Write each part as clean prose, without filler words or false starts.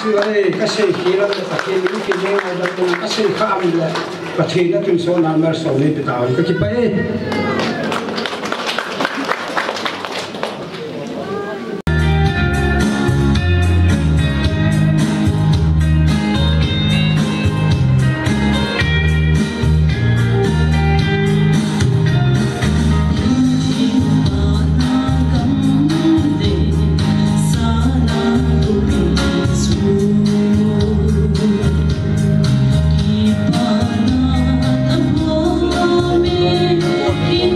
Ay, kasi hirap na takin, kini ay dapat kasi kami la, pati na tun so number so ni bitaw, kakipa In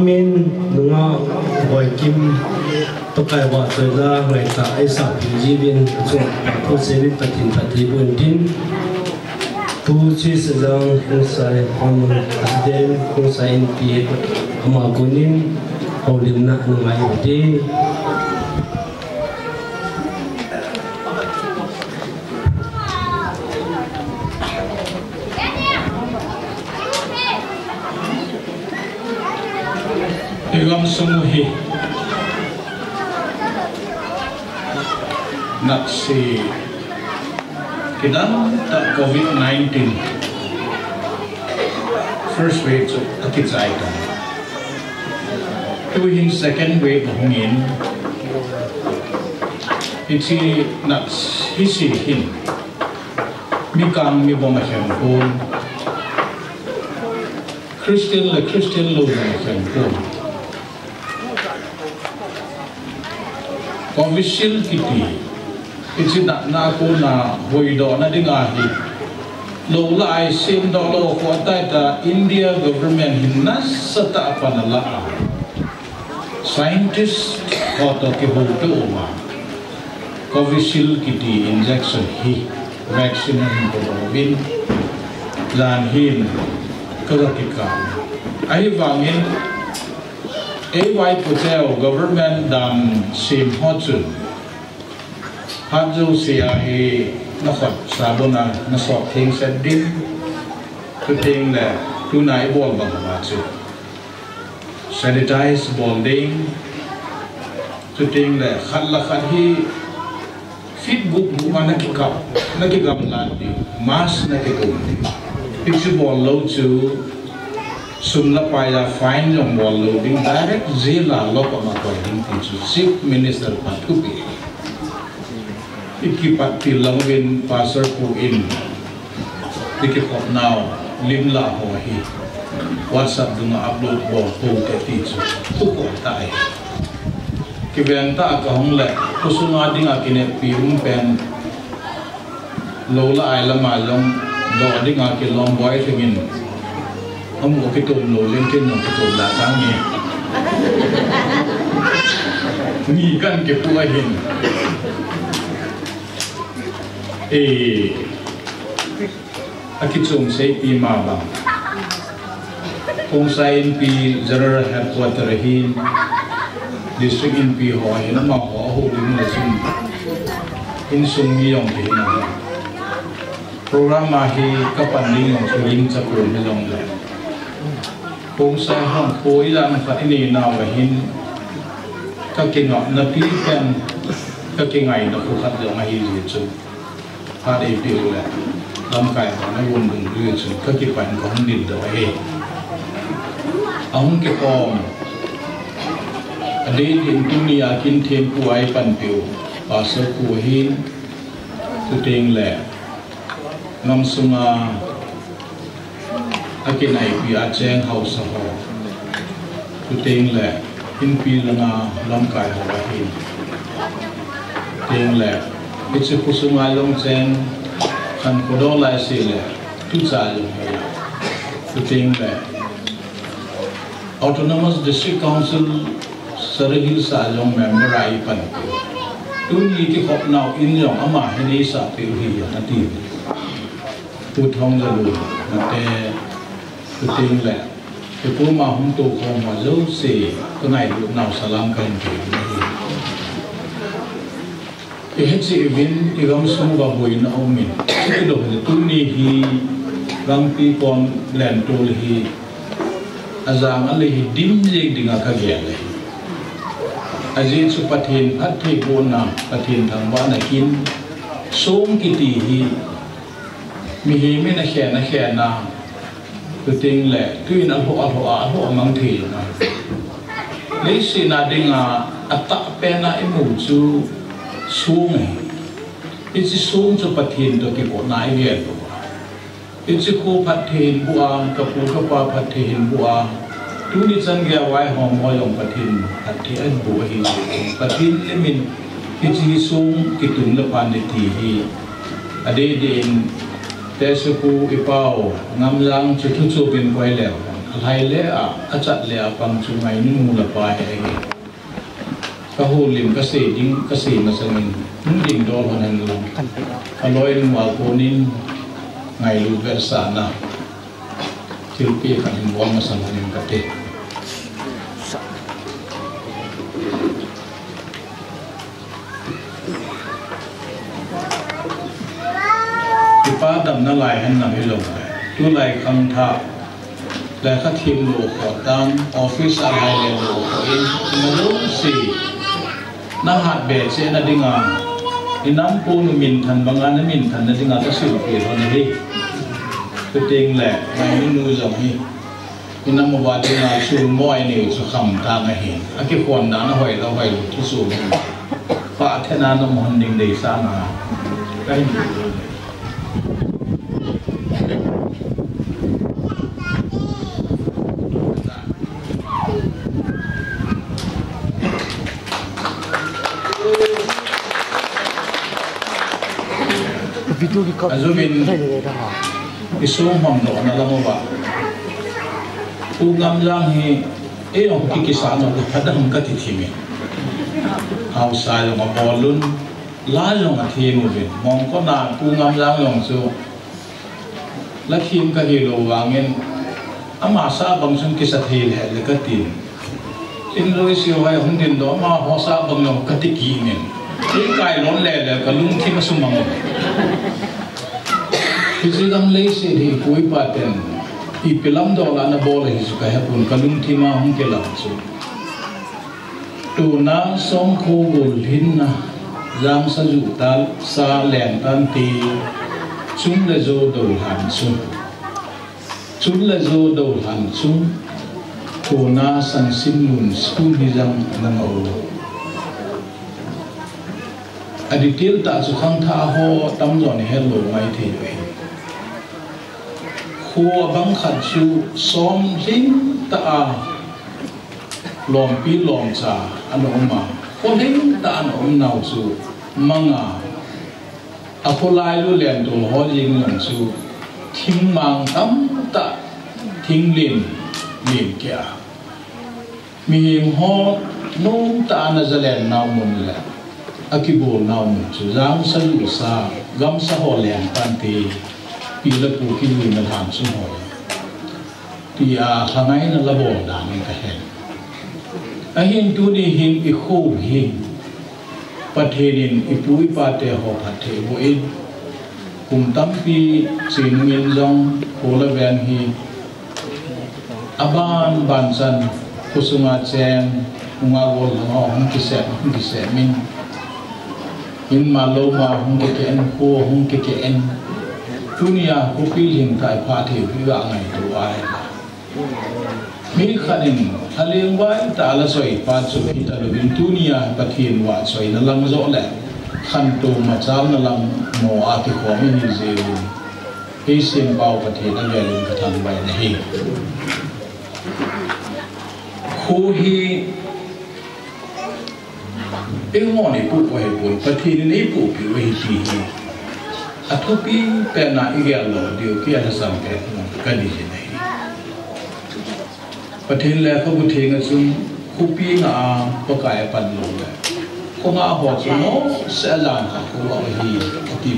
Amin nunga boy kim pakai wa tela ngai ta aisa jibin so ko sevi patin patribun tin tu chi sejang kusai hom asden kusai pi ama kunin holimna nungai uti Igam sumuhi nak si kita tak COVID-19 first wave so takit sa ito tuwing second wave hungin iti nak hisihin mikang mi bomasyan po Christian lo bomasyan po Conviction kiti, iti na ako na hoido na dingahi. Lola ay sim dolo ko atay ta India government hinas sa taapanala. Scientist koto ki hoto uma. Conviction kiti injection hi vaccine hin polobin lanhin kagakikan. Ay bangin AY Hotel government dan sim hotel hadjo siya nakot sabona nasok ting sedin tuting le tunai bol bangmatsu sanitize bonding tuting le khatla khathi fitbook mana kikap nakigam landi mas nakigum picture ball low to sumla paya fine yung wall loading direct zila loko makoy into chief minister patupi ikipat tilang win passer po in ikipot now limla ho hi whatsapp dunga upload bo po ke teacher tuko tay kibenta ka hongle kusunga ding akine pium pen lola ay lamalong do ding akilong boy tingin ông có cái tôm nổi lên trên nó cái tôm đá sáng nghe nghi căn cái phụ hình cái tôm say pi mà bằng ông say in pi general headquarter hin district in pi hỏi nó mà họ hộ đứng là xin in sung nghi ông thì nào program mà hi các bạn đi ông sẽ link cho cùng với ông này Kung sa hong poi lang sa ini na wahin kakinga na pilihan kakingay na kukat yung mahili ito pari pila lam kaya na wundong ito kakipan ko hindi daw ang kipong adi din dunia kin tempo ay panpiw pasok kuhin tuting le ngam sunga akin ay piacheng house ho tuting le inpi langa lamkai hawahin ting le itse kusungalong chen kan kodong lai sile tuchalong he tuting le autonomous district council sarigil salong member ay pan tuni ki hop now in yong ama hini sa pihi ati puthong lalu nate tuting le cái cô mà không tổ không mà dấu xì cái này lúc nào salam cần thì cái hết sự biến cái gam sung và bồi nó ông mình cái đồ thì tu ni hi Gangpikon lên trôi hi azang anh hi dim gì đi ngã cái ghẻ này azin su pathin phát thi buồn na pathin thằng bạn này kín sôm cái tì hi mi hi mi na khè na tuting le tuin alho mang thi na lấy xin na dinga atak pena emu chu sung it's sung chu pathin to ki ko nai ge it's ko pathin bua ka pu ka pa pathin bua tu ni chan ge wai hom mo yong pathin pathin bu hi pathin lemin it's sung ki tum le pan de thi hi ade din Tesuku ipao ngam lang chu thu chu bin koi leo hai lẽ à chặt lẽ bằng chung ngày nên mua là bài hay cái hồ lim cái gì mà sang mình những điểm đó là hành luôn cái lối mà cô nên ngày lưu về sản nào thiếu bia cái hình vong mà sang mình cái thế phá đầm nó lại hành nằm hết lòng tôi lại không thà lại các team lộ khó tăng office ở hai lên lộ khó in mà lúc gì nó hạt bể sẽ là đi ngang thì nắm cô mình thành bằng anh mình thành là đi ngang các sự kiện hơn đi cái tiền lẻ ngày mình nuôi dòng hi thì nắm một vài tiền là chịu mọi điều cho khẩm ta ngày hiện cái khoản đó nó hỏi thứ số phá thế nào nó muốn định để xa mà cái azumin isu hom no na lamo ba ugam lang hi e ong kikisa no hadam ka tithimi hau sa lo ma bolun la lo ma thimu be mong ko na ugam lang long so la thim ka hi lo wangin ama sa bang sun kisa thil he le ka tin tin lo siu hai hung din do ma ho sa bang no ka ti ki men cái cài lón lẻ là cả lung thi mà sung măng khi chỉ đang lấy xe thì cuối ba tiền thì pilam đó là nó bỏ lại số cái hấp cả lung thi mà không cái làm số tu na songphu gol hin na giang sa dụ ta sa lẻn tan tì chúng là do đầu hàn sung chúng là do đầu hàn sung tu na san sin mun school hi giang nang âu aditil ta chu khang tha ho tam zon hello mai thi ve khu bang khat chu som hin ta lom pi lom cha anom ma ko hin ta anom nau chu manga apolai lu len do ho jing lang chu thing mang tam ta thing lin kya mi him ho nong ta na zalen naw mun la akibol naw mun chu jang sa lu sa gam sa ho len pan ti pi la pu ki lu na tham su ho pi a khangai na la bo da ni ka hen a hin tu ni hin i kho hin patherin i pui pa te ho pathe bo in kum tam pi chin ngin jong ko la ven hi aban ban san kusunga chen unga gol ha hum ki se min in ma lo ma hum ke en ko hum ke en dunia ko pi hin kai pha the pi wa ngai to ai mi khanin haleng wai ta la soi pa chu hi ta lo bin dunia pathin wa soi na lang zo le khan to ma chal na lang no a ti ko mi ni ze hi sim pau pathin na le ka than bai na hi khu hi ngõ này phụ quay buồn và thì này phụ bị quay gì à thôi bị bên nào ý kiến là điều kia là sao cái gì này và thì là không có thể ngay chung khu bị ngã có cái phần lỗ này không ngã họ chỉ nó sẽ làm cả không có gì cái gì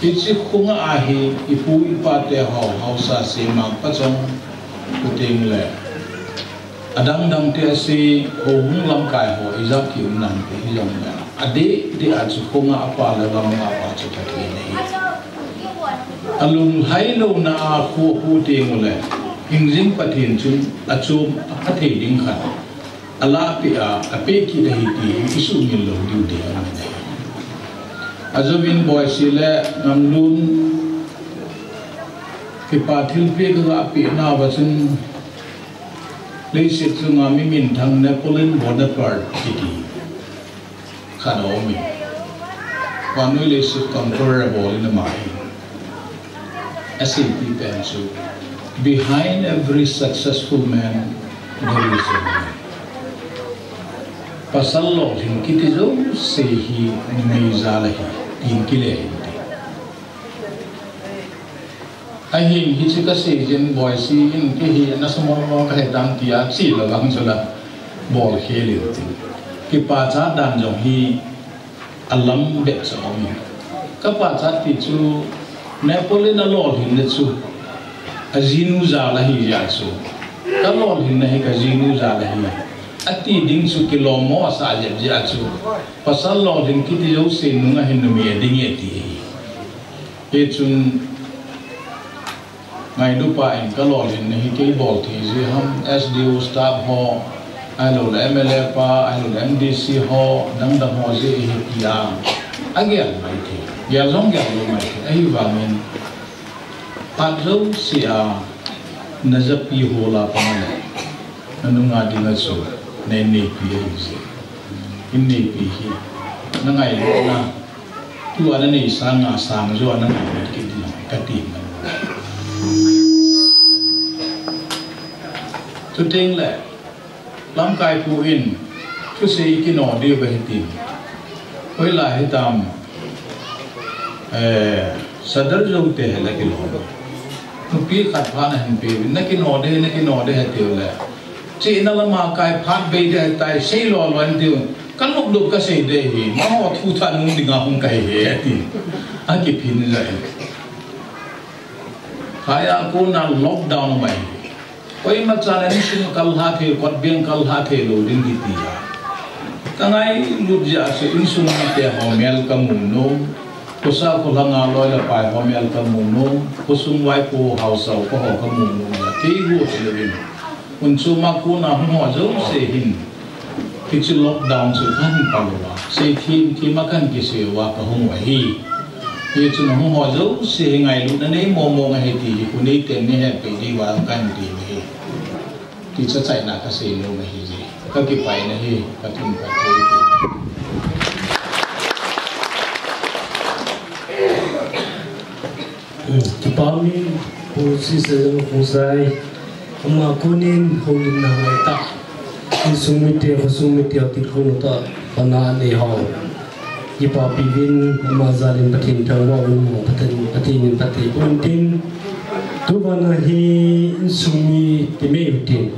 ít chỉ không ngã thì phụ ít phát để họ sa sẽ mang phát trong có thể là adang dang te si hong lam kai ho izak ki unam pe yong na ade de a chu khonga apa la lam ma pa chu ta ki nei alung hai lo na khu khu te ngole hingjing pathin chu achum apathe ding kha ala pi a ape ki dei ti isu min lo du de nei azobin boy sile namlun ki pathil pe ga pi na wa chun lấy sự chung ami min thang Nepalin border part city khano mi và nuôi lấy sự comparable in the mind SAP pensu behind every successful man there is a woman pasal lo hin kiti zo se hi mai zala hi tin kile ai hình hi chỉ có sử dụng boy si in cái hi nó sẽ mong cái đam tia chỉ là vắng cho là bol khé liền cái pa cha đam giống hi alam bet cho mình các pa cha thì chú Nepalese nó lol hình đấy chú azinu za là hi ya chú các lol hình này cái azinu za là hi ati ding chú kilomo sa jeb ja chú pasal lol hình kiti jau se nunga hin mi ding eti ye chun ngày lúc bạn có lò liền này cái bộ thì gì ham SDO staff họ ai rồi là MLA pa ai rồi là MDC họ đang đâm họ gì thì à anh em mày thì giờ giống giờ rồi mày thì ấy vào mình bắt đầu xia nó rất pi hồ la pa này nó nung ngã đi ngã xuống nên nề pi gì in nề pi hi nó ngày đó là tu anh này sang rồi anh này cái gì cái tiền tu tiếng lệ lắm cái phụ in tu sĩ cái nọ đi về tìm với lại tam sadar dâu tê là cái nọ tu biết khát phá này hình bì nãy cái nọ đây hết tiêu lệ chỉ nó là mà cái phát bì đây tại xây lò loạn tiêu căn lúc đục cái xây đây mà họ thu thanh muốn đi ngao không cái hết thì anh kịp hình lại khai aku na lockdown mai koi ma chana ni sum kal ha the kot beng kal ha the lo ding ki ti kangai lut ja se in sum te homel kamun no kosa ko langa loi la pai homel kamun no kusum wai ko hausau ko ho kamun no ti gu le bin un chu ma ku na ho zo se hin ki chu lockdown chu kan palwa se thi ma kan ki se wa ka hong wa hi ये चुन हम हो जो से ngay lúc đó này mò ngay thì cô này tiền này phải đi vào cái gì này thì chắc chắn là cái gì nó mới gì cái phải này cái thùng phải thì bao nhiêu cô sĩ sử cô sai mà cô nên không nên nào lại ta thì sung mi tiêu thì không ta còn là để họ Ipa pivin mazalin patin thawa mo patin puntin tubana hi sumi time utin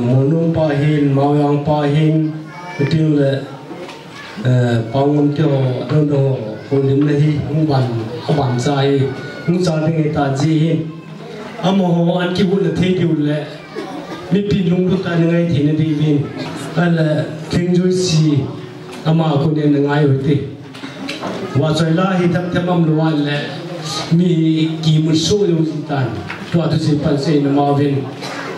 monum pahin mawang pahin utin le pangam tyo dono holim nahi hungban sai hungsa ding ta ji amo an ki bul the diu le mi pin lung lu ta ngai thin di vin ala kingju si ama ko ne ngai hote wa choi la hi thap thamam luan le mi ki mu so yo tan to atu se pan se na ma vin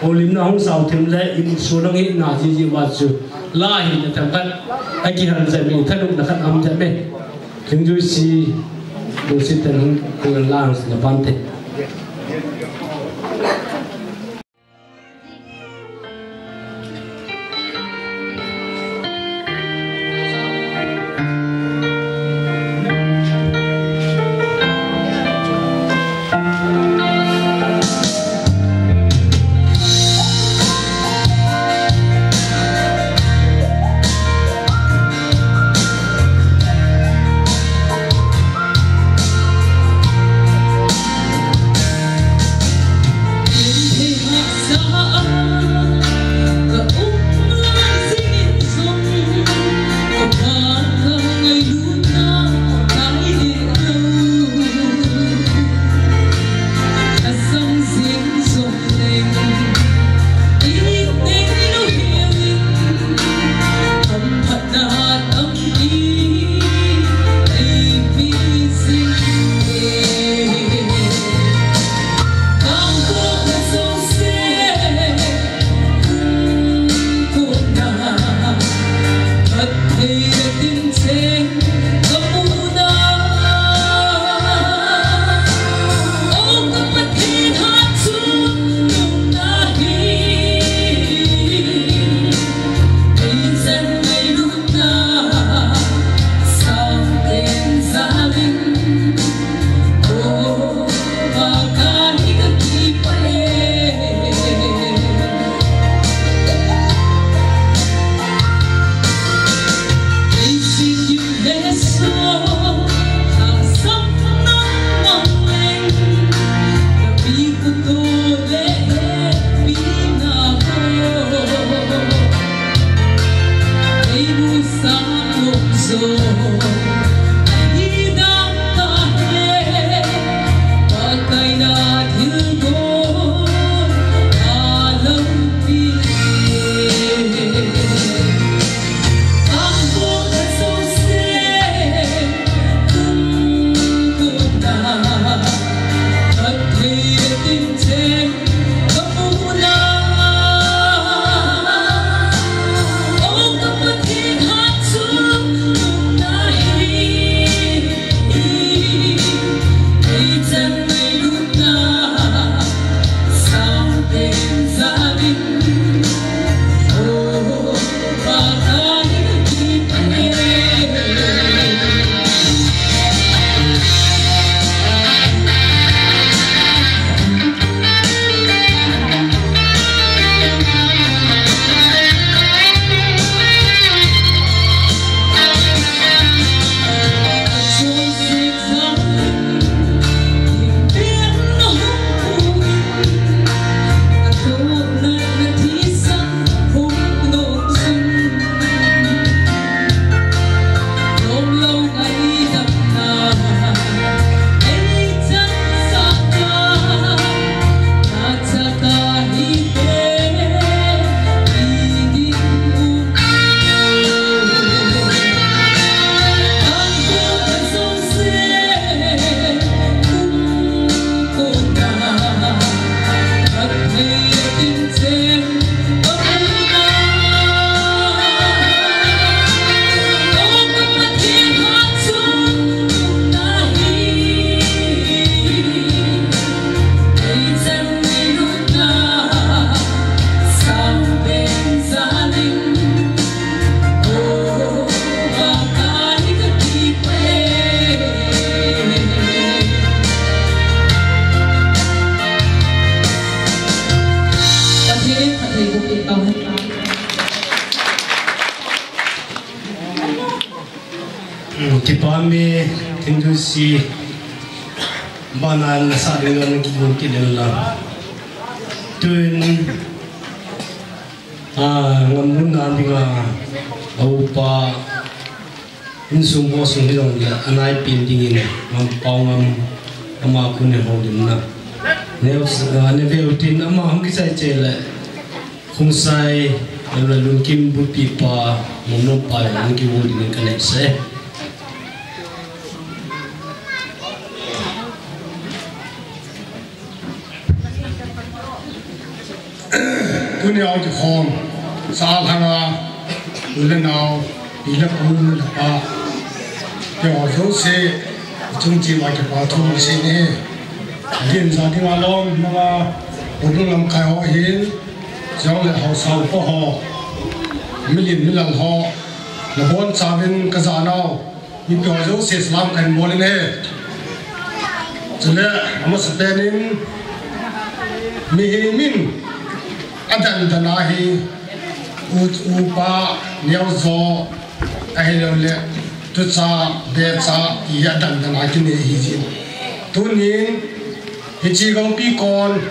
olim na hong sau them le im so nang hi na ji wa chu la hi na tham kan ai ki han za mi thanuk na khan am ja me king ju si do si tan ko lang na pan te Tipami Hindusi Banan Saringan Kinilla Tun Ngamunan Dinga Aupa Insum Bosung Hidong Anai Pinting in Mampongam Amakune Hodina Neveutin Amaham Kisai Chele Hunsai M.Lūńķím Bupipa Monopa Anki Wodin Connects. Dunia di Hong, Salhanga, Ulenau, Ilapun, Lapa, Yo Jose, Jungji Wakipatu, Sene, Yin Zading along, Mama, Udunam Kai Hill, Zhang Le House How Ho, Million Ho, Labon Savin Kazanao, Yo Jose Slam and Moline. Jule, Amasapenin, Mihimin. Adan danahi upa niauzo ahilole tutsa betsa iya dan danaki ne hijin tunin hichi Gangpikon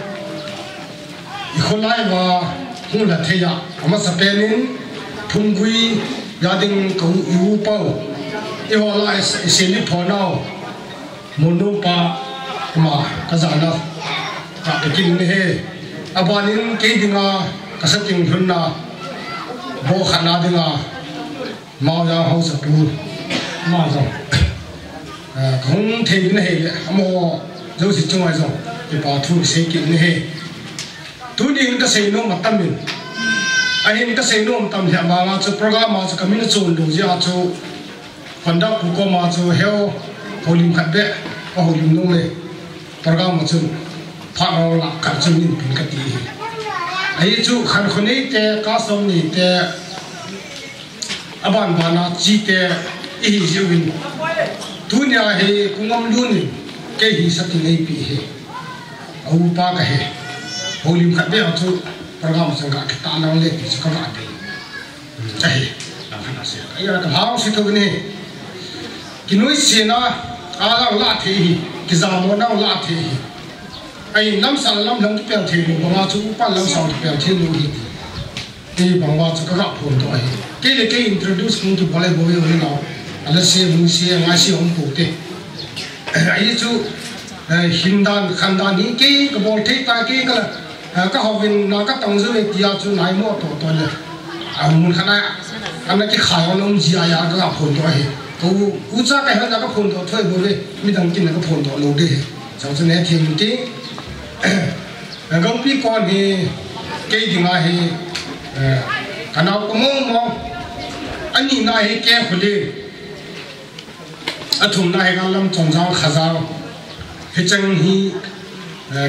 ikholai wa hula theya ama sapenin thungui yading ko upau ihola iseli phonao monopa ma kazana ka ekin ne he Abanin Kedinga, Kasating Huna, Bohanadinga, Maya House of Pool, Mazo. Kung Taking the Hay, Amo, those is Joazo, the Batu shaking the hay. Two didn't say no Matamin. I didn't say no Tamhama to program to community Luzia to conduct Pukoma to hell, holding Kabe, or holding Nome, program to. Phao la kan chumin pin ka ti ai chu khan khone te ka som ni te aban bana chi te I jiwin dunia he kungam luni ke hi sati nei pi he au pa ka he holim khat be chu program sanga ka ta nang le ti ka ma te ai la khana se ai la ka hao si to ne kinoi se na ala la the hi ki za mo na la the hi ai nam sal lam lang pe the lu ba chu pa lang sa pe the lu hi ti bang wa chu ka ga phun to ai ke le ke introduce kung tu bale bo yo na ala se mu se nga si hom pu te ai chu hindan khandan ni ke ka bol the ta ke ka hovin na ka tong zu e tia chu nai mo to le mun khana ana ki khai long ji ya ka phun to ai to u cha ka ha ka phun to thoi bo le mi dang kin ka phun to lo de sau chu ne thim ti Gangpikon hi ke dinga hi kanau ko mo ani na hi ke khuli athum na hi galam chongjang khazang hichang hi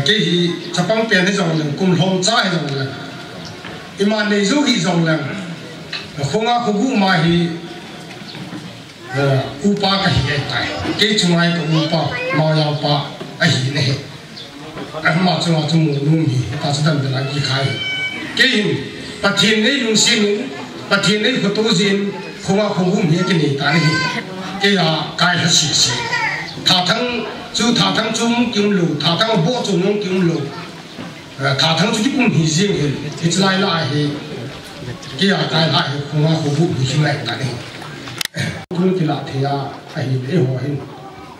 ke hi chapang pe ne jong lang kum hlom cha hi jong lang iman nei zu hi jong lang khonga khugu ma hi upa ka hi tai ke chungai ko upa ma ya pa a hi ne mà chúng ta muốn luôn gì ta sẽ làm được là gì khai cái gì bắt thiên đấy luôn xin bắt thiên đấy có tổ tiên không ai không muốn cái này ta này cái là cái là sự sự thà thằng chung kiếm lù thà thằng bộ chung kiếm lù thà thằng chung cũng hy sinh thì chỉ lại thì cái là cái lại không ai không muốn cái này ta này cũng chỉ là thì ai để họ hình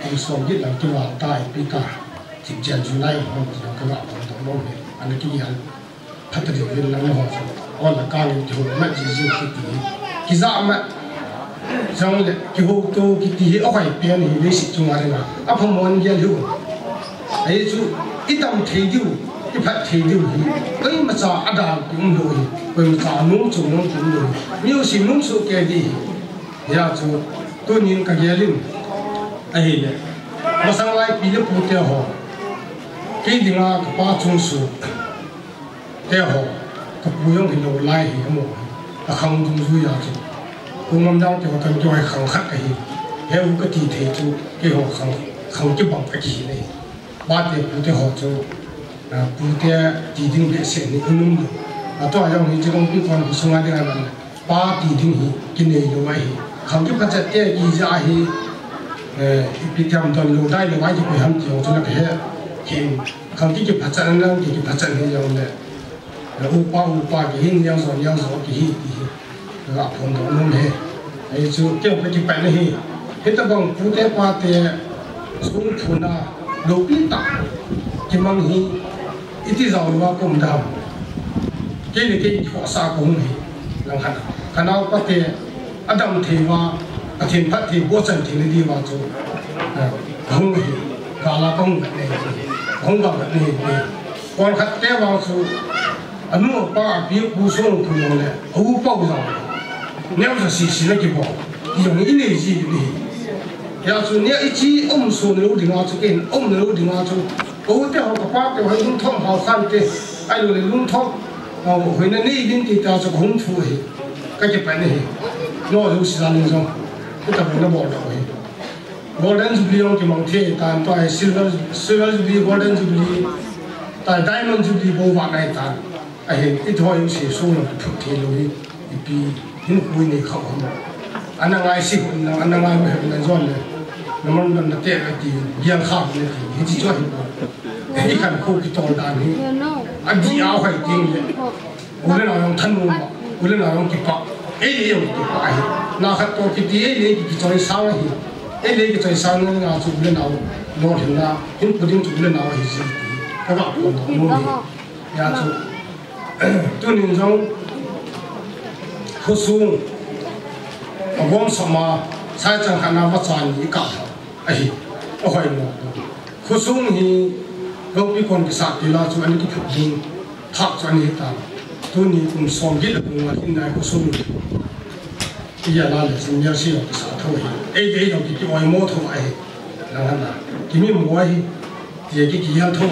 ông sống biết là cái là tai bị ta chỉ chân chú này không có cái nào không懂弄的，安尼几样，他这里人能好，我那讲的就没几就去地，其实嘛，像嘞就都去地我会变的，你是中华人嘛，啊碰门也有，哎就一旦提掉，一拍提掉去，为么子阿达用落去，为么子农村用落去，没有是农村给的，也就多年个年龄，哎嘞，我上来比的不得好。cái gì mà các ba trung số theo họ các bùi ông thì lâu lai thì một là không dung duy à chứ cũng ngâm nhau thì họ cần cho hay không khác cái gì theo cái tỷ thế chú cái họ không chấp bằng cái gì này ba tiền bùi theo họ chú bùi theo tỷ đình để xem này không đúng được tôi ở trong thì chỉ còn biết còn số ngày này là ba tỷ đình thì cái này như vậy không giúp các chất kia gì ra thì bị thầm toàn lù tay lù vai thì bị hâm chiều cho nó cái hiện không giúp phát triển năng thì phát triển cái dòng này upa cái hình nhau rồi cái hi gặp phong độ luôn này ấy chú kêu cái chụp ảnh này hết tất bằng phụ tế qua thì xuống phụ na đầu biết tạ cái mang hi ít giàu nó cũng đau cái này cái họ xa cũng này làm hẳn khả năng có thể Adam thì vào thiên phát thì bố trần thì đi vào chỗ không thì cả là không vật này không vào vật này còn khách té vào chỗ anh mua ba biết bù sung thì nó này hú bao giờ nếu là xí nó kịp bỏ dùng ít này gì đi ya chỗ nếu ít chi ông số nếu đi vào chỗ cái ông nếu đi vào chỗ hú té họ có ba cái họ lung thông họ khăn thế ai rồi lung thông họ hồi nay đi đến thì ta sẽ không phụ gì cái chụp ảnh này nó là sự làm sao cái tập nó bỏ rồi golden jubilee cái mong thế ta tại silver jubilee golden jubilee tại diamond jubilee bộ vạn này ta ai ít thôi sẽ số nó thực thế rồi bị những người này không anh đang ai xịt anh đang ai mà làm gì này nó muốn làm thế cái gì giang kham này thì chỉ cho cái khăn khô cái tàu đàn này anh đi áo phải tiền này ulen nào yang thân luôn ulen nào yang kịp ấy đi yang kịp ai na khát to kịp đi ấy đi kịp chơi sao ấy đi kịp chơi sao nó ngã chụp ulen nào nó thì na những cái chụp ulen nào thì gì các bạn còn đó luôn đi ya chụp tôi nhìn trong khu sung ở vùng sama sai chẳng hạn nào bắt chán gì cả ấy ôi nó khu sung thì Gangpikon cái sạc thì là chụp anh cái chụp hình thắt cho anh ta tôi nhìn cũng xong cái là cũng là hiện nay có số lượng bây giờ là sinh nhật sinh nhật sao thôi ấy đấy là cái ngoài mua thôi là hả cái mình mua thì cái gì ăn thôi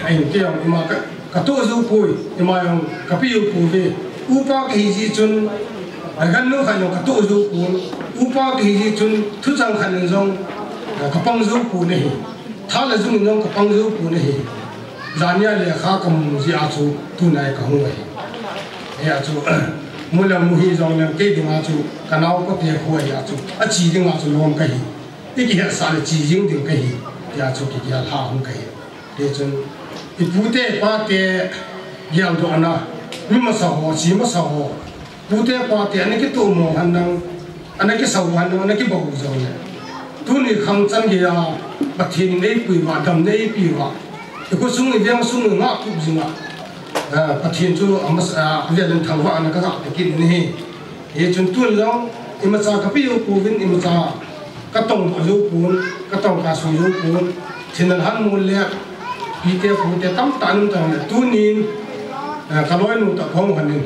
anh cái mà cái tôi giúp vui mà cái ví dụ về upa cái gì chun gần nữa phải cái tôi giúp vui upa cái gì chun thứ sang khăn giống cái băng giúp vui này thà là dùng giống cái băng giúp vui này Zania le kha kam zia chu tu nai ka hung ai ya chu mula muhi zong le ke dinga chu kanau ko te khoi ya chu a chi dinga chu lom ka hi ti ki ha sa le chi jing ding ka hi ya chu ki ya ha hung ka hi de chun i pu te pa te gyal do ana mi ma sa ho chi ma sa ho pu te pa te ani ki tu mo han nang ana ki sa han nang ana ki bo zong le tu ni kham chan gi ya ba thin nei pui wa dam nei pi wa cái sung này viên sung này ngã cũng gì ngã phát hiện cho mà về lên thằng vợ này các bạn cái này thì chúng tôi là em mà cái ví dụ của viên em mà cái tổng của dấu cuốn cái tổng cả số dấu cuốn thì là hắn muốn lẹ vì thế phụ thế tắm tán tầng là tu nín cái lối nụ tập không hoàn nên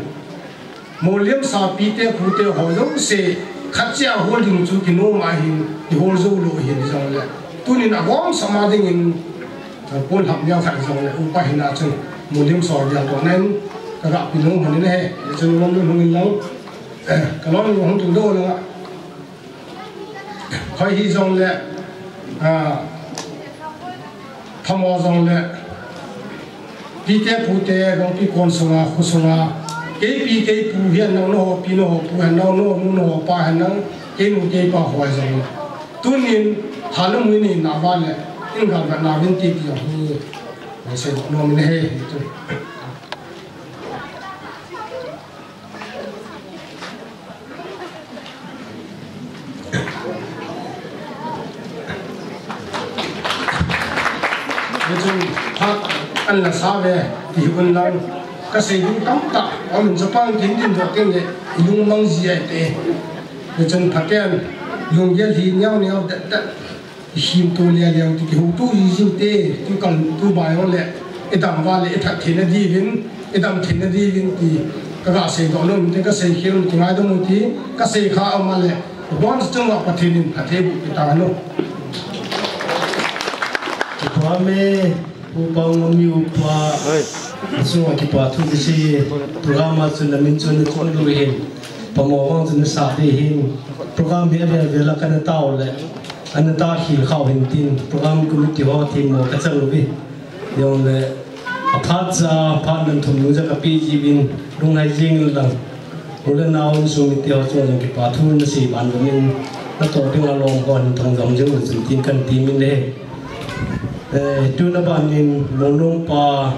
một liếm sa vì thế phụ thế họ dấu sẽ khát chia hồ đình chú cái nô mà hình thì hồ dấu lộ hiện rồi là tu nín à gom sama dengan Pol học nhau phải rồi upa hình nào chứ một đêm sỏi giờ còn nên các bạn bị nông hoàn đến đây chứ nông dân nông lâu cái đó không từng đô nữa khơi hi dòng lệ tham ô dòng lệ pi te pu te Gangpikon sunga khu sunga cái pu hiện năng nó pi nó pu hiện năng nó pa hiện năng cái nu cái pa hoài dòng lệ tu nín hà lâm mũi nín nào van lệ in gặp bạn nào liên tiếp thì mình sẽ nói mình hay anh là sao về thì quân lang cái gì cũng cắm tạ ở mình Japan kiến định được cái này dùng mang gì vậy thế để chân phát triển dùng cái gì nhau him tu lia lia tu ki hu tu yi te tu kan tu bai ho le edam wa le that thina di vin edam thina di vin ti ka se do no te ka se khel ti ngai do mu ti ka se kha ama le bon chung wa pathin phathe bu ta no ki pa me u pa mi u pa so ki pa tu ki si programa chun la min chun ko lu hin pa mo wang chun sa te hin program bi ve la kan taw le anh ta khi khảo hình tin program của lúc tiểu thì một cái chân luôn dùng là phát ra phát lên thùng nước ra cái pi gì bên đông này riêng là Ule nào số mi tiêu cho những cái bà thu nó xì bán của mình nó tổ tiếng là lòng còn thằng dòng giống của tin cần tin mình đây tu na ban mình mong pa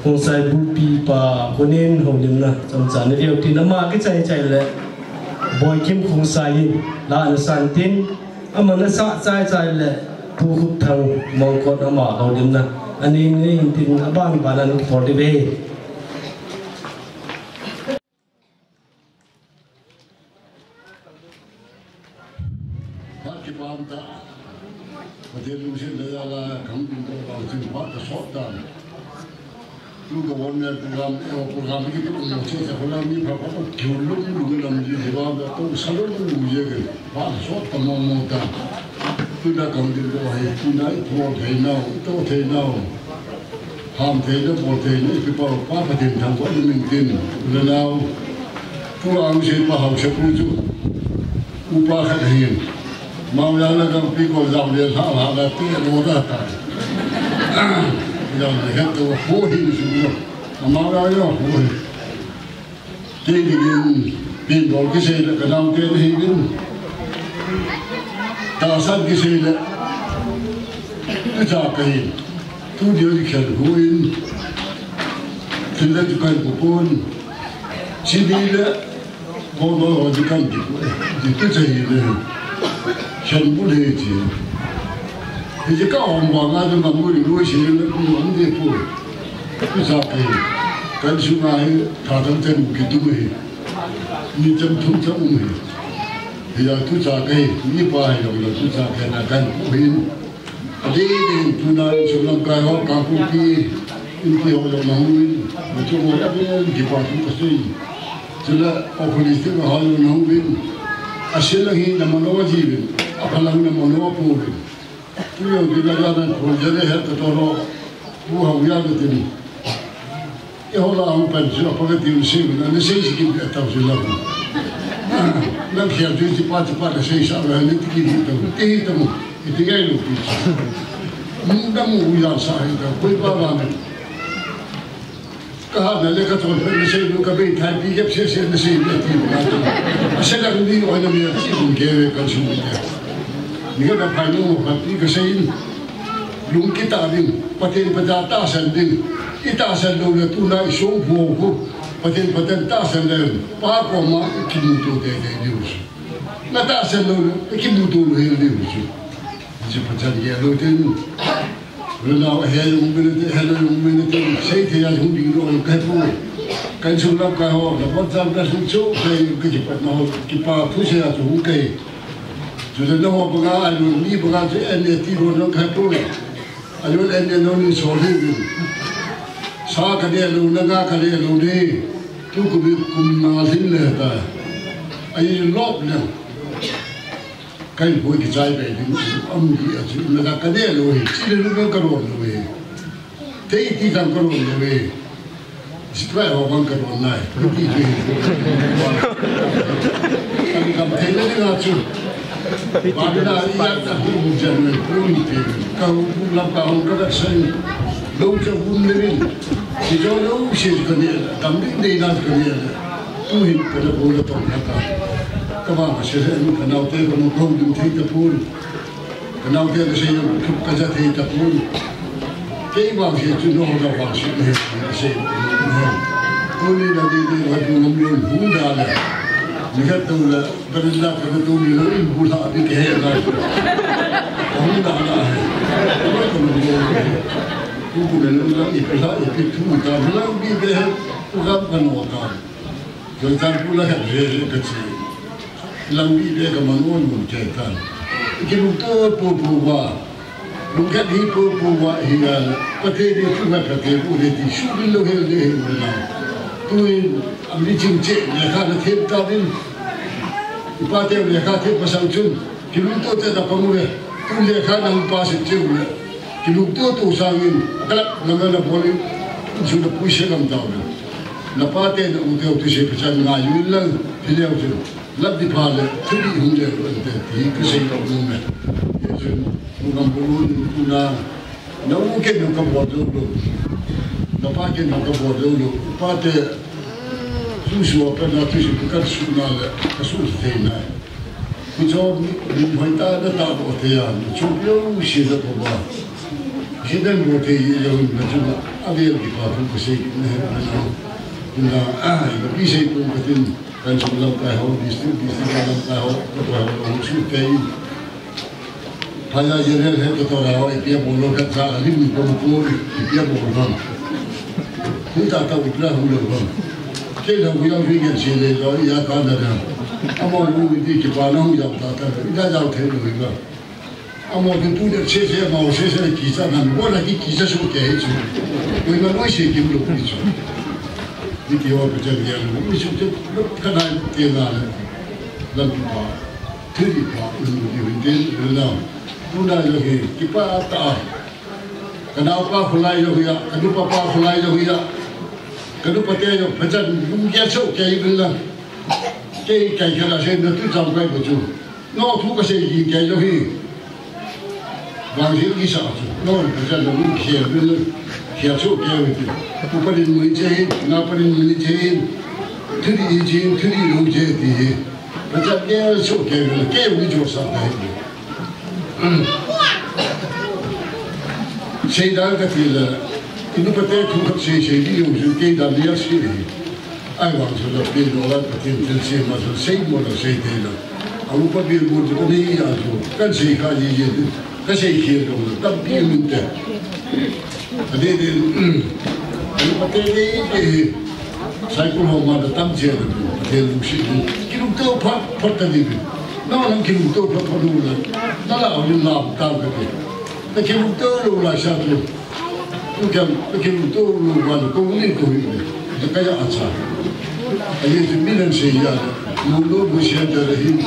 kung sai bu pi pa konin holim na trong sản này điều thì nó mà cái chạy lệ boy kim kung sai là nó sản tin mà nó sa chạy lệ tu hút thằng mong con nó mà holim na anh ấy tin ban ban anh for the way Jadi mungkin dia lah Gangpikon kalau jumpa kesotan. Juga warna program itu mungkin sekolah ni berapa jauh juga dalam jiwa atau selalu juga kan. Pak kesotan mau tak. Sudah Gangpikon hai sudah itu thenau. Ham thenau boleh thenau itu apa paten thang buat mungkin. Lalu pulang siapa harus sepuju. Upah kalian. Mau jalan Gangpikon zaman dia salah tu yang tak. Jangan lihat tu bohim semua. Mau jalan bohim. Jadi pinjol kisah nak kenal dia ni. Tasan kisah nak. Macam kain. Tu dia dikan bohim. Tidak dikan kupon. Sini le bodoh dikan dikut. Itu sahaja. Chân bút hệ gì thì chỉ có ông bà ngay trong làm nuôi nuôi xí nó cũng không thể phụ cái sao cái số này thả trong chân một cái túi như chân thun chân ông thì giờ tôi sao cái như bài rồi là tôi sao cái là cái của mình đi tôi nói số năm cái họ cả công ty in khi họ làm nuôi mà chúng tôi đã biết cái quan chúng tôi xây cho nên ở police cái họ làm nuôi asal lagi nama nawa jibil, apalang nama nawa puri. Tu yang kita jalan projek het ketoro, buah uyar itu. Ia orang pensiun apa ke tiun sih, nanti saya sikit tahu sudah. Nak siap tu cepat saya sahaja ni tiga tamu, tiga itu. Mudah uyar saya itu, koi bawa कहा नले का तो नशे लोग कभी Thai P के फिर से नशे लेती है ऐसे लगती है वाला में उनके कंज्यूम किया निकल ना फाइनल में पी के सही लूं की तारीम पतेन पजाता संदिन इतासन लोग ने तू ना songphu को पतेन तासन ले पाक को माँ किमुतो दे न्यूज़ ना तासन लोग किमुतो ले न्यूज़ जिस पचान ये लोग थे Renau helung minute saya tidak hundi orang kampung kan sudah kau dapat sampai susu saya kejipat nak kita pusing aja hukai sudah nak pegang alun ni pegang tu ane tiru orang kampung alun ane noni solid sah kerja alun naga kerja alun ni tu kumasin le ta ayi lob le cái buổi cái trái về thì ông gì ở chỗ là cái đấy rồi chỉ là nó có rồi thế thì thằng có rồi chỉ phải học bằng cái rồi này cái gì anh cầm thấy nó đi chứ và cái này đi ăn ta cũng dần này cũng thì câu làm câu các cái sinh lâu cho vun lên thì cho lâu xịt cái này tắm đến đây là cái này tu hình cái là bố là tổng hết các bạn sẽ cái nào thế còn không dùng thấy tập huấn cái nào thế sẽ dùng cái gì thấy tập huấn cái bạn sẽ chuyên nó là bạn sẽ hiểu sẽ tôi đi là đi vào vùng nông thôn hú đà này mình hết tôi là cái là cái tôi đi là in hú đà đi cái này hú đà là cái còn mình cũng là ít cái là ít thu ta là đi cái cũng gặp cái nào ta rồi ta cũng là cái cái gì làm gì để cái món ngon muốn chơi ta cái lúc đó bố bà lúc cái đi bố bà thì là cái thế đi chúng ta cái thế bố đi suốt đi lâu hết đi rồi nào tôi anh đi chinh chế nhà khác là thêm ta đi ba tiêu nhà khác thêm ba sáu chung cái lúc đó tôi đã có mua tôi nhà khác đang ba sáu chung cái lúc đó tôi sang in cái là nó bồi chúng ta push làm tao là ba tiêu là ông tiêu tôi sẽ phải sang ngày yêu lần thì leo chứ lấp đi phá lệ thứ đi hung lệ rồi thì cái gì đâu luôn này rồi nó cầm bùn nó là nó cái nó cầm bọt đâu luôn nó phá cái nó cầm bọt đâu luôn phá cái Susua pernah tu bukan sunal kasus tena. Kujo minta ada tak botean. Cuma usia dah berapa. Kita bote yang macam abel di paru kesik. Kita bisa pun betul kan sebelum tahu distrik dalam tahu betul usul kei. Pada jenis itu orang dia boleh kata ini bukan dia boleh. Kita tahu ikhlas boleh. Kita bukan fikir sini lah, ia kan ada. Amal lu di kepala hu jauh tak ada, kita jauh terlalu juga. Amal itu dia sesi mau sesi kisah dan bukan lagi kisah semua kehit. Kita masih kim lu kisah. Di tiada perjalanan lu, mesti kena tiada lalu apa, terlibat lu di winter dalam. Tuna lagi kita tak. Kenapa fulai lagi ya? Kenapa fulai lagi ya? Kenapa dia yang macam mungkin sok kayak itu lah, kayak kalau saya nanti sampai betul, no tu kasi kayak itu, bangsa kisah tu, no macam mungkin kayak sok kayak itu, uparin melihat, ngaparin melihat, teri izin, teri lojek dia, macam dia sok kayak itu jual sampai itu. Saya dah kata ini betul tu saya dia usul kita dia sendiri. Ayam sudah beli orang betul saya masuk saya mula saya dia. Aku pergi buat ni aja. Kan saya kaji je, kan saya kira dulu. Tapi dia minta. Ada ini betul ni saya pun mau ada tamjer betul usul. Kira tu part tadi. Nak kira tu part dulu. Nak orang nak tahu ke? Nak kira tu lah satu. Bukan betul luar komunikasi itu kayak apa? Ayat sembilan saya mulu bersih dari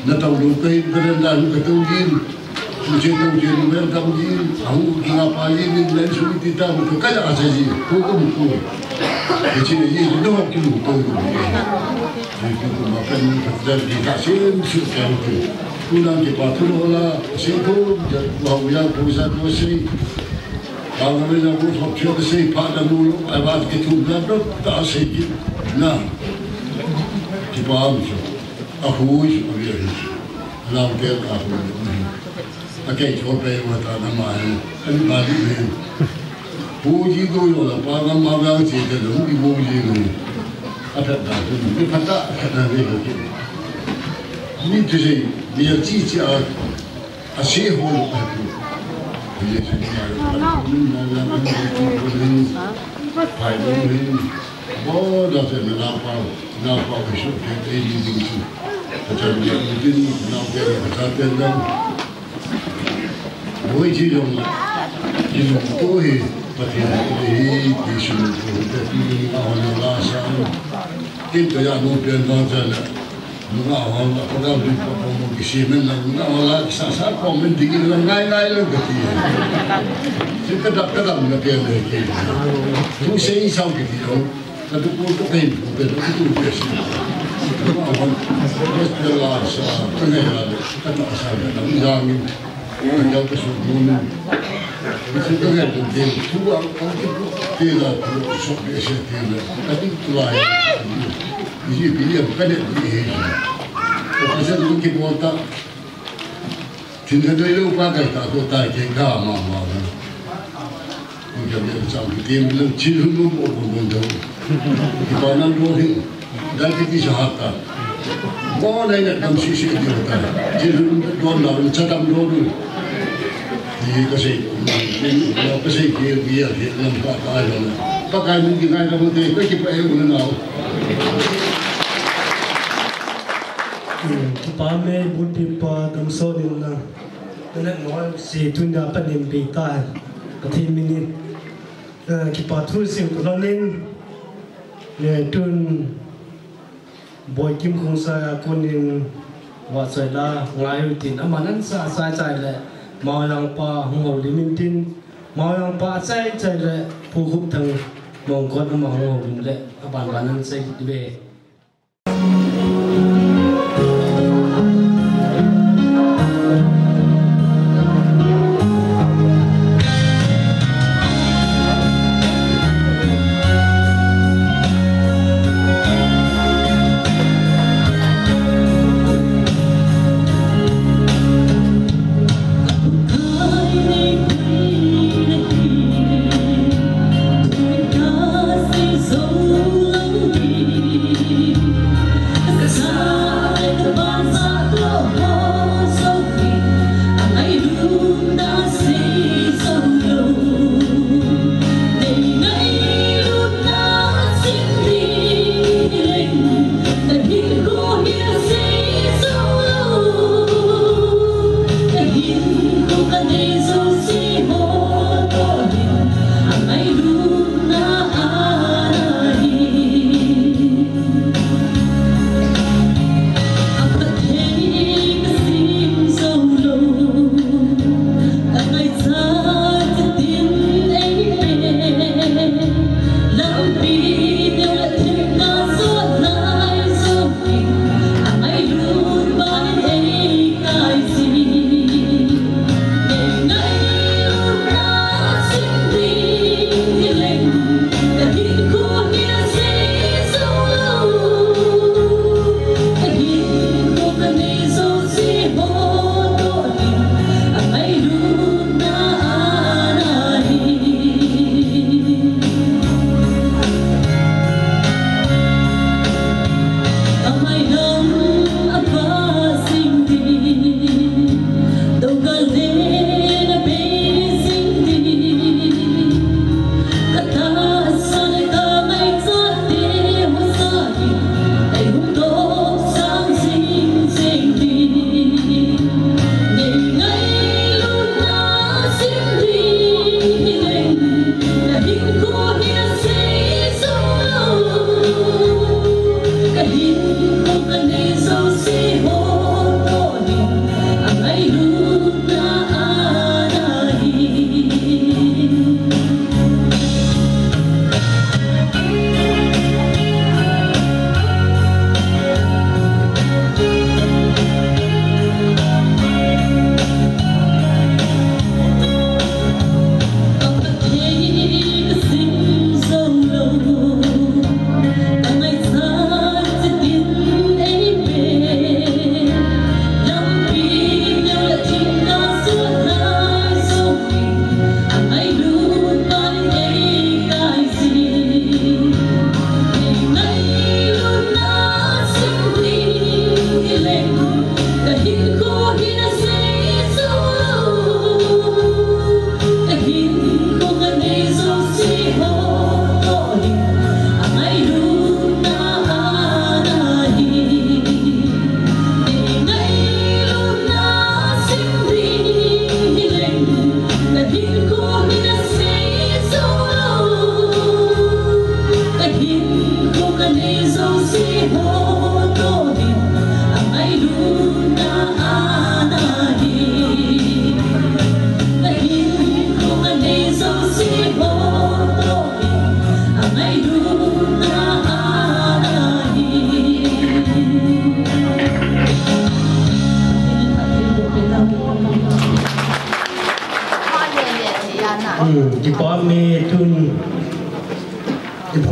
nak tahu lupai berendah ketujin, suci tujin berkamjin, aku ngapain ni lain sulit kita bukan kayak apa sih? Hukum. Jadi ini dua kilo tu. Jadi makan kerja di kasih suka itu. Pulang ke patrol lah, sibuk, bawa yang pusat musik. Kalau kita buat hotel saya pada dulu, awak itu berapa tak sedikit, nah, kita ambil, aku is ambil, lalu dia aku, akai coba yang ada nama ini balik ni, puji tu lah, pada magang cerita tu, di puji tu, ada dah tu, ni kata kena ni, ni tu sih, dia cici asyik hol aku. Yes, bodoh saya nampak besok kita ini begitu. Macam dia mungkin nampak berkata dan boleh cium tu he, patihan he besok tapi awalnya rasa kita yang mungkin macam Mengawal orang di Papua Kismin dan mengawal kisah komen dingin dan lain-lain lagi. Kita kadang lagi lagi. Tu saya isau gitu. Satu pun kepen itu biasa. Mengawal jelas tengah kata asal dan jangan menjauh kesulitan. Itu kan dia tua tidak sok biasa tidak. Tapi tua. Ini pilih bukan dia. Pasal mungkin orang tidak ada yang pakai tak tahu jengah mama. Mungkin dia macam dia belum cium belum tahu. Di mana dulu dah kita sahata. Mana yang kami sisi dia tak. Cium dulu lah, macam dulu. Dia kasi dia dalam pakai mungkin ada mungkin kita perlu nak. Kita me budi pa gamso ni na, nak noi si tunda panim bita, kati minit kita terus singkronin, ni tun boy kim kong saya kunin wasela ngayu tin amanan sa cai le, mau yang pa ngau limintin, mau yang pa cai le, pukup tang mongkot mau ngau le, aban saya dibe.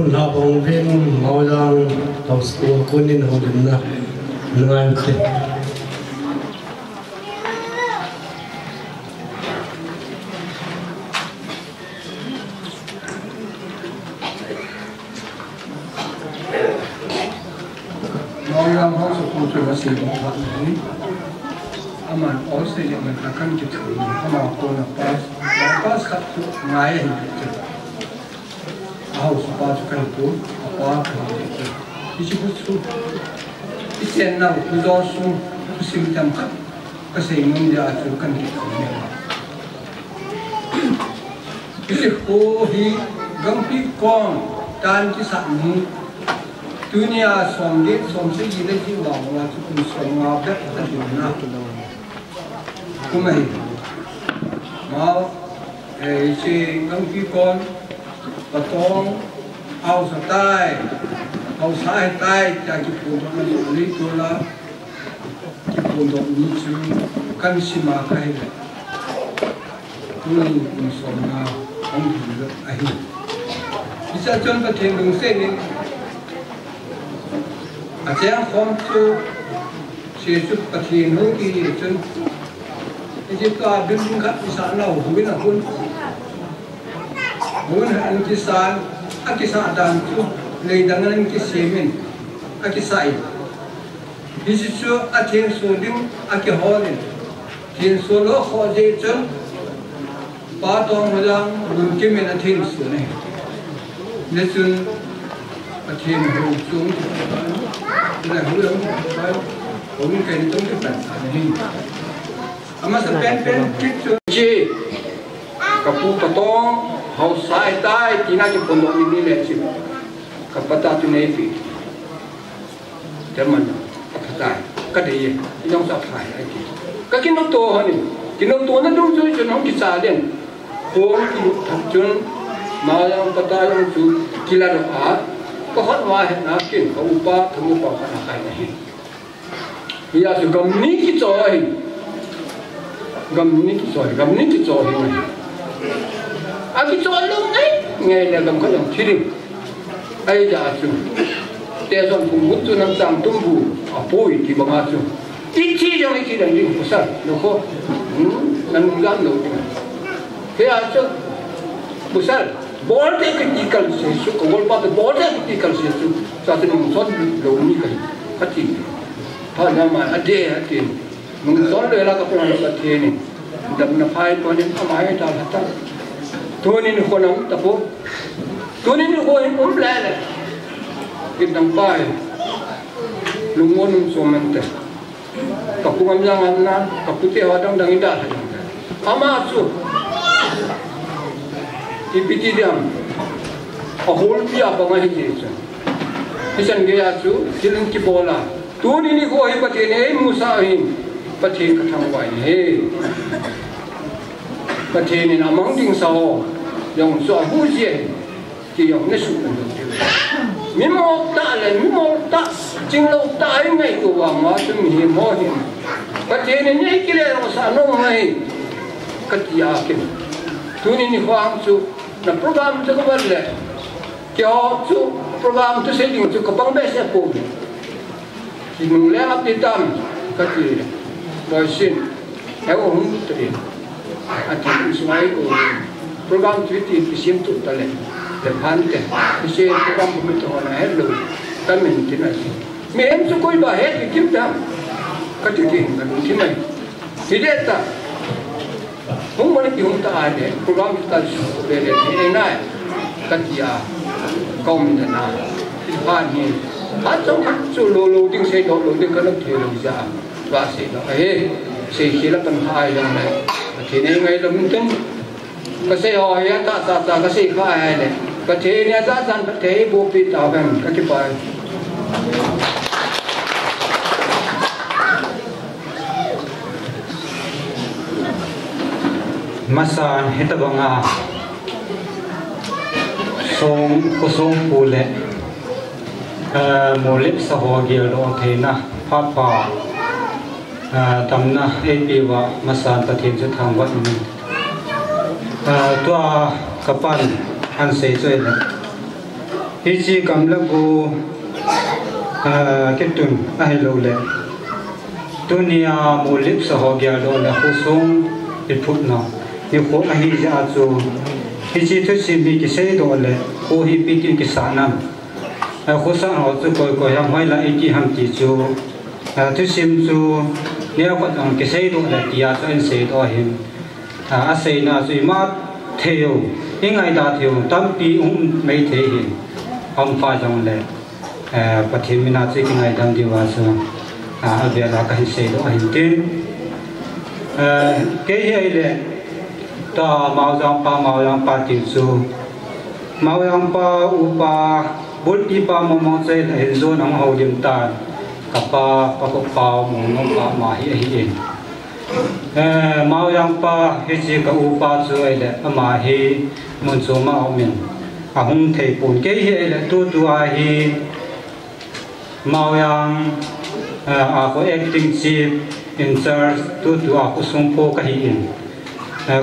phun hạ bông viên màu đang tàu school quân in hồ đình na ngai thế màu đang họ sẽ phụ thuộc vào sự bảo vệ aman Australia man akan kita ama ko na pas kat ngai hin au pas kan ko apa isi busu isi na uzo su sim tam ka kasi mun ya su kan kita isi ko hi Gangpikon tan ki sa ni dunia somde somse yile ji wa wa su kun somwa bet ta na kumai mau si Gangpikon patong au sa tai au sai tai cha ki pu ma ni to la ki pu do ni chu kan si ma ka he tu kun som na ong thi lo a hi bisa chon pa theng dong se ni a chang khom chu si chu pa theng ho ki chon Jika bim kat bisa nau huwin akun, huwin an kisan, akisan dan tu leidangan kisemin, akisai. Bisisu atin sodim akiholin, tin solo khoje chun, patong malang M.Lūńķím atin sone. Nesun atin hujung, ina hujung, huwin kentung kipan anahin. Ama sa pen picture ji kapu patong hau sai tai tina ji pondok ini le ji kapata tu nei fi teman katai kadai yang sa thai ai ji ka kin no to hani kin no to na dung ju ju no ki sa len ko ki thak chun ma yang pata yang ju kila do a ko hot wa he na kin ko upa thu pa ka na kai nei ya su gam ni ki to ai gam ni ki so hi mai a ki so lu ngai ngai le gam ko yang thiring ai ja chu te son pu mut tu nam sam tum bu a poi ti ba ma chu ti chi jong ki dang ring pu sa no ko nan gam no ke a chu pu sa bol te ki kal se su ko bol pa te bol te ki kal se su sa te no son lo ni kai ka ti pa na ma a de a ti mung son le la ka pon sa the ni dam na phai ko ni amai ta ta to ni ko nam ta po to ni ko in la la kin dam pai lung mon so men te ka pu ngam yang na ka pu te wa dang dang ida ama su ti piti diam a hol pia ba ma hi ti cha hisan ge ya su kilin ki bola to ni ko hi pa te ne musa hi Pati katang wai he, pati ni namang ding sao, yang so hu je, ki yang nesu kan tu. Mimo ta, jing lo ta ngai ko wa ma tu mi mo hin. Pati ni ni ki le ro sa no mai, katia kin. Tu ni huang chu, na program tu ko le. Kyo chu program tu se ding chu ko bang be se po. Ki mung le ap ti tam, kati. Rồi xin theo ông tự nhiên anh chị cũng nói của program tweet thì xem tụt ta lên để phán để xem program của mình thôi là hết rồi ta mình thế này mình em sẽ coi bà hết thì kiếm ra các chương trình là đúng thế này thì đấy ta không muốn cái chúng ta ai để program chúng ta để thế này các chị à công nhận là thì phán gì hát trong hát số lô tiếng xe đó lô tiếng cái nó thiếu ra và sẽ là cái sẽ khi là cần hai lần này thì nên ngay là mình tin cái xe hỏi ta cái xe phải này cái thế này ra dàn cái thế bộ bị tạo thành các cái bài masa hita banga songphu le molip sa ho gel do theina papa tamna epi wa masan pathin chu thang wa ni tua kapan han sei choi le hi chi kam la go cái tuần ai lâu lệ tuần nia mùa lip sa ho gia lo là khu sông ít phút nào nếu có ai hi ra chu hi chi thu sim bi cái xe đồ lệ khu hi pi cái sa nam khu sa họ chu coi ham hai là ít ham chỉ chu thu sim chu nếu có thằng cái xe đồ lệ tia cho anh xe đồ hiểm xe na chu mát theo những ngày đã theo tâm pi mấy thế hiểm ông pha trong lệ bắt hiểm mình chỉ cái ngày đam đi vào rồi về là cái xe đó hiện tin cái gì đấy ta màu yang pa tiêu su màu yang pa upa bút đi pa mong chơi là hiện rồi nông hậu điểm ta cặp pa có mong pa mà hi màu yang pa hi chỉ cái upa chơi đấy mà hi muốn số màu mình không thể buồn cái gì đấy tu hi màu yang ako acting chief in charge tu ako songphu ka hiin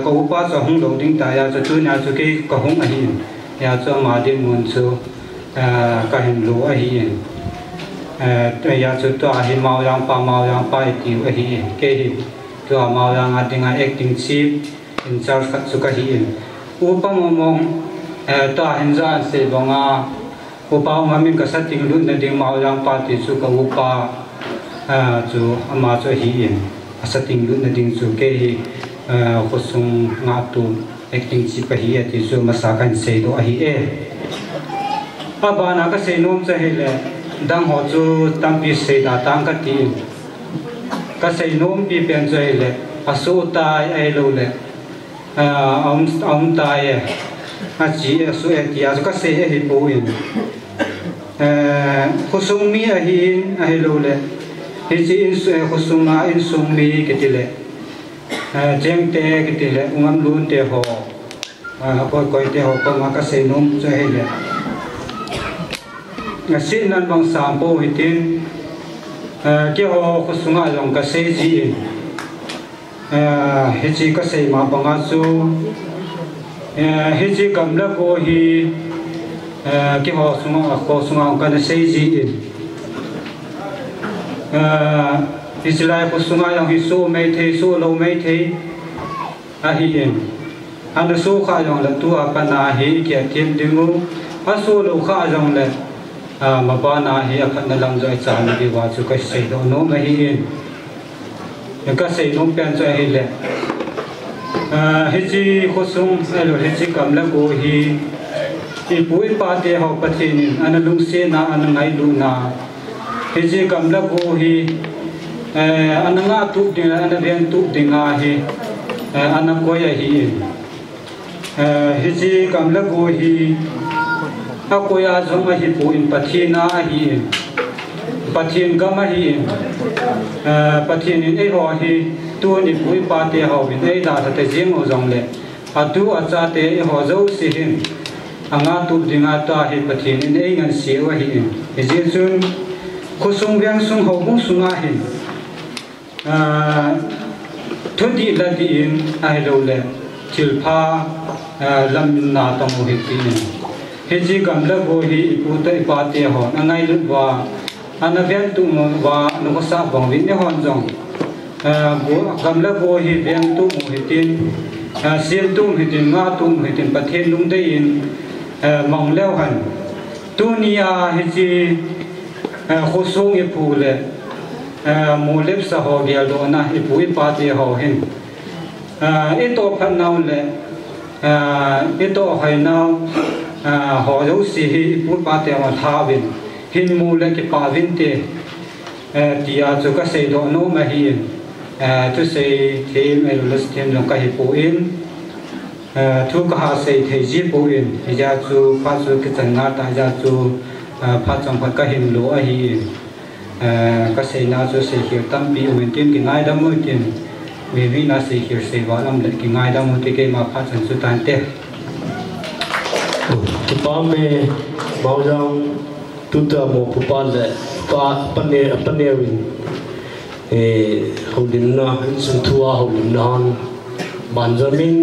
ko upa sa hung lo ding ta ya cha tu na chu ke ko hung a hin ya cha ma de mun chu ka hin lo a hiin ya chu to a hi mau yang pa ti a hi ke hi to mau yang a ding acting chief in charge ka chu ka hiin upa momong ta hin za se bonga upa ngamin ka sa ting lu na ding mau yang pa ti chu ka upa chu ama chu hi in asating lu na ding chu ke hi khosung nga tu acting chi pa hi ati chu masakan se do hi aba na ka se nom cha he le dang ho chu tampi se da tang ka ti ka se nom pi pen cha he le asu tai ai lo le om tai a chi asu e ti a ka se hi po in khosung mi a hi ai lo le hi chi in su khosuma in sung mi ke ti le jeng te ke ti le ngam lun te ho koi te ho ko ma ka se nom cha he le nga sin nan bang sam po hi tin ke ho khosunga long ka se ji in hi chi ka se ma banga chu hi chi kam la ko hi ke ho sunga ka na se ji in Israel ko sunga yang hi so mai the so lo mai the a hi en an so kha yang la tu apa na hi ke tim dingu a so lo kha yang la ma ba na hi a khat na lam jai cha na bi wa chu ka sei do no ma hi en ka sei no pen cha hi le hi chi ko sung lo hi chi kam la ko hi i pui pa te ho pathin an lung se na an ngai lu na hi chi kam la ko hi ananga tu ding ana ben tu dinga hi ana ko ya hi hi chi kam la go hi a ko ya zong hi pu in pathina hi pathin ga ma hi pathin in e ho hi tu ni pui pa te ho bin e da ta te jing o zong le a tu a cha te e ho zo si hin anga tu dinga ta hi pathin in e ngan si wa hi hi ji chun khusung byang sung ho mu sunga hi thundi la di in ai lo le thil pha lam na tong ho hi ti he ji gam la go hi pu ta pa te ho angai lu wa ana ven tu mo wa no ko sa bang win ne hon jong go gam la go hi ven tu mo hi tin sil tu hi tin nga tu hi tin pathen lung de in mong leo han tu nia hi ji khosung e pu le mu lep sa ho gel do na hi pui pa te ho hin e to phan nau le e to hai nau ho yo si hi pui pa te ma tha vin hin mu le ki pa vin te tia chu ka sei do no ma hi tu sei the me lo stem lo ka hi pu in thu ka ha sei the ji pu in hi ja chu pa chu ki chan na ta ja chu pha chang pha ka hin lo a hi ka sei na chu sei hir tam pi uin tin ki ngai dam moi tin vi na sei hir sei wa lam le ki ngai dam ti ke ma pha chan chu tan te tu pa me bao jang tu ta mo pu pa le pa pane win holdin na sun thua holdin nan Benjamin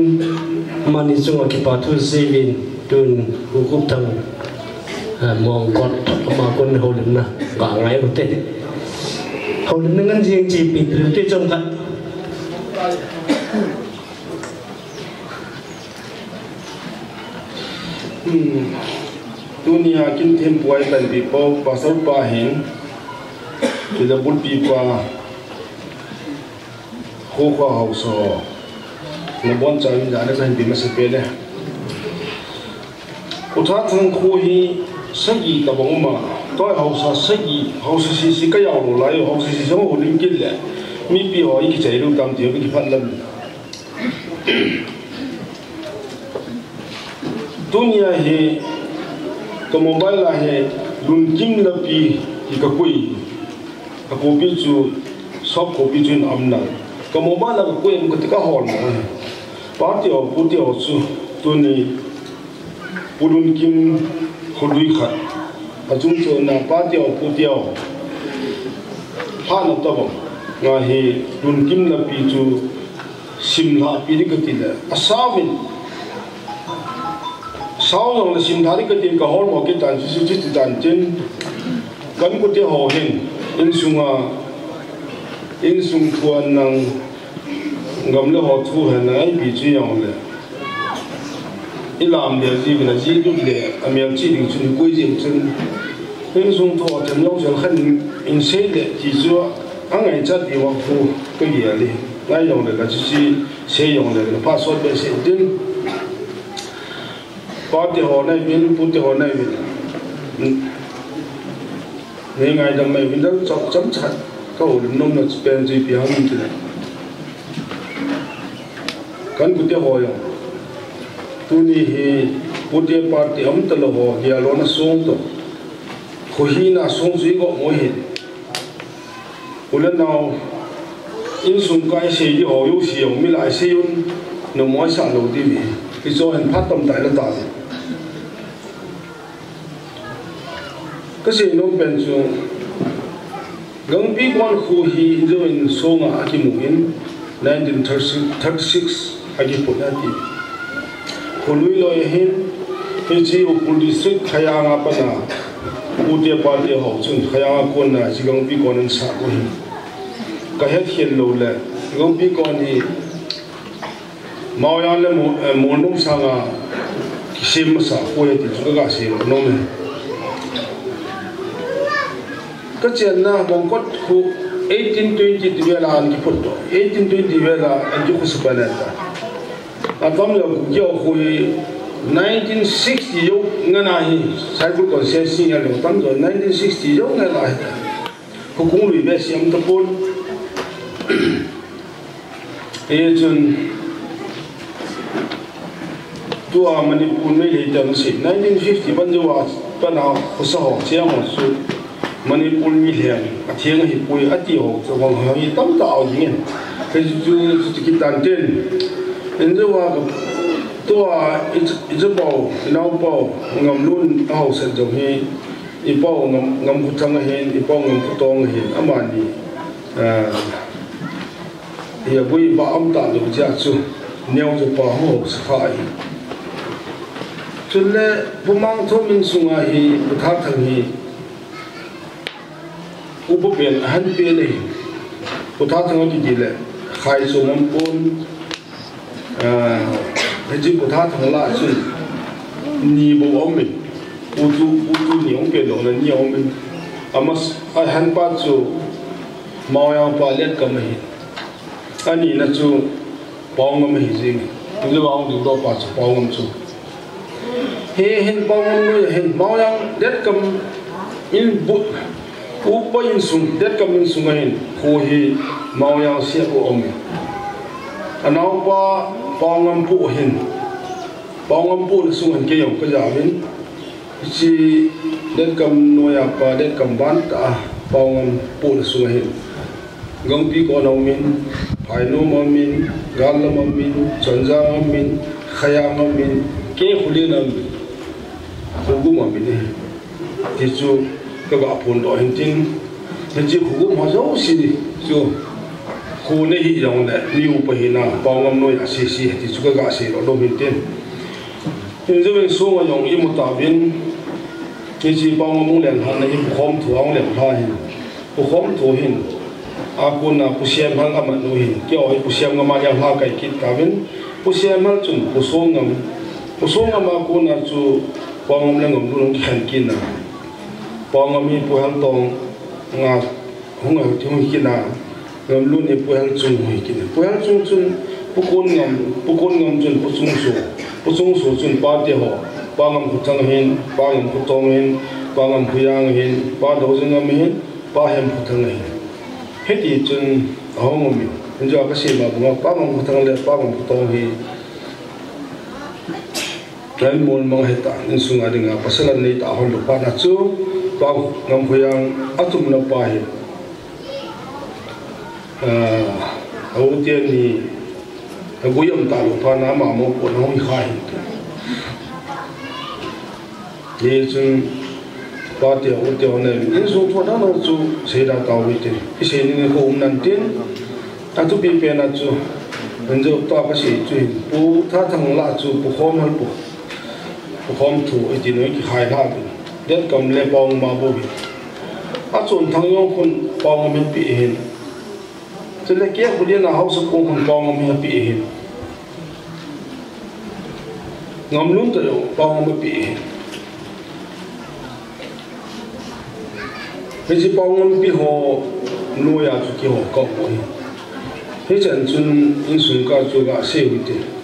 mani chung ki pa thu sevin tun hukup thang mong con mà con hậu linh na cả ngày một tết hậu linh ngân riêng chỉ bị từ tết trong thật dunia kin thêm buai tan bi po pasal pa hen thì là bút bi pa khô khoa hậu so là bon cha ni da na bi ma se pe le utha thang khu hi sai ta bong ma toi hậu sa sai hậu si ka yaw lo lai hậu si so ho ling kin le mi pi ho i ki chai lu tam ti bi phan lam dunia hi cái mobile là hệ Lūńķím là pi thì cái quỷ cái cổ bị chú shop cổ bị chú âm nặng cái mobile là cái quỷ một cái hòn mà bắt tiểu chú tôi này Lūńķím hồi đuôi khát à chúng tôi là bắt tiểu pha nó tao ngài hệ Lūńķím là pi chú sim là pi cái gì là sao mình sau đó là xin thà đi cái tiền cả hồn một cái tàn chỉ tàn trên cắn của tiêu hồ hình in sung thuần năng ngầm le họ thu hình này bị truy nhau le đi làm để gì vì là gì lúc để mình chỉ định chuẩn quy định chân in sung thuần chân nhau chân khăn in xe để chỉ cho anh ấy chắc đi vào khu cái gì đi ngay dùng để là chỉ xe dùng để là password để xe tin bắt thì họ này bên bút thì họ này bên ngày đằng này bên đó chấm chặt các hộ định nông là spend gì bị hao như thế này căn bút thì họ rồi tu ni hi bút thì bắt thì ấm tơ họ giờ lo nó xuống rồi khối na xuống dưới gõ mỗi hết lần nào in xuống cái xe thì họ yêu sử dụng mới lại xe nó mỗi sản đầu tiên thì cho hình phát tâm tại là tạo cái gì nó bên trong Gangpikon khu hi rồi in song à cái mùin 1936 à cái phụ nữ khu lui loi hin cái gì ở khu district khai ang apa na khu địa bàn địa hậu chung khai ang con na chỉ Gangpikon anh sa của hin cái hết hiện lâu lệ Gangpikon hi mau yang le mo nông sang à sim sa khu thì chúng ta sim nông này cái chuyện na bông cốt khu 1820 thì về là anh kịp đó 1820 về là anh chụp sụp này ta anh tóm được nhiều khu 1960 yếu ngay này sai cũng còn xe xinh là được tóm rồi 1960 yếu ngay lại khu cũng lùi về xem tập bốn ấy chun tua Manipur mấy hiện tượng gì 1950 vẫn chưa bắt đầu có xã hội chế một số Manipur mi hiền thiên hi pui ati ho cho wang ha hi tam tao yin cái cái tan tên nên rồiว่าตัวอีbao nào bao ngầm luôn ao sen trong hi i bao ngầm khu thang hi i bao ngầm khu tong hi amani hi bui ba am ta lu ja chu neo cho pa ho sai cho nên bumang thô min sunga hi thang thang hi upo ben han pe le utha thang ki dile khai so mam pon ji utha thang la chu ni bo om mi utu ni ong pe lo na ni om mi amas a han pa chu mau yang pa let ka mai ani na chu pawng ma hi jing tu lo ang du do pa chu pawng chu he hen pawng no hen mau yang let kam in bu upa in sung det kam in sung hin khu hi mau yang sia o om anau pa pawngam pu hin pawngam pu sung hin ke yong ka ja min chi det kam no ya pa det kam ban ta pawngam pu sung hin Gangpikon no min phai no ma min gal ma min chanja ma min khaya ma min ke khuli na khu ma min ti chu cái bà phun đó hình tin hình chỉ khu mà giàu xí chứ khu này hiện giống này nhiều bề na bao ngâm nuôi à xí thì chú cái gà xí đó đâu hình tin hình như bên số mà giống im một tàu viên cái gì bao ngâm liền hắn này không thủ ông liền thay không thủ hin aku na pusiam hang amat nuhin kyo ai pusiam ngama yang ha kai kit kawin pusiam hal chun pusongam aku na chu pangom le ngom lung khan kin na pangom hi pu hal tong nga hung au thung kin na ngom lu ni pu hal chung hi kin pu hal chung chun pukon ngom chun pusung so chun pa te ho pangam ku chang hin pangam ku tong hin pangam ku yang hin pa do jing ngam hin pa hem ku thang hin heti chun ahong mi enjo ka se ma bunga pangam ku thang le pangam ku tong hi tren mol mang heta in sunga dinga pasalan nei ta hon lo pa na chu pa ngam ku yang atum na pa hi au tian ni guyam ta lo pa na ma mo ko no hi khai ye chun pa te o te ne in so thwa na no chu se da ta wi te ki se ni ko nan tin ta tu pi pe na chu enjo ta ka se chu pu tha thang la chu pu khom hal pu khom thu e ti no ki khai ha bi det kam le bong ma bo bi a chun thang yo khun bong mi pi hin chele ke bu le na house ko khun bong mi pi hin ngam lun ta yo bong mi pi hin bây giờ bao nhiêu bị họ nuôi à chú kia họ có rồi, bây giờ chúng in xuống cả chú cả xây dựng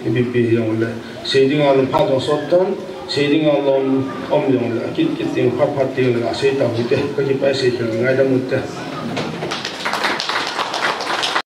thì bị giống là xây dựng ở phát triển sốt tan, xây dựng ở lòng giống là kít tiếng phát tiếng là xây tạo thì cái bài xây dựng ngay đó một thế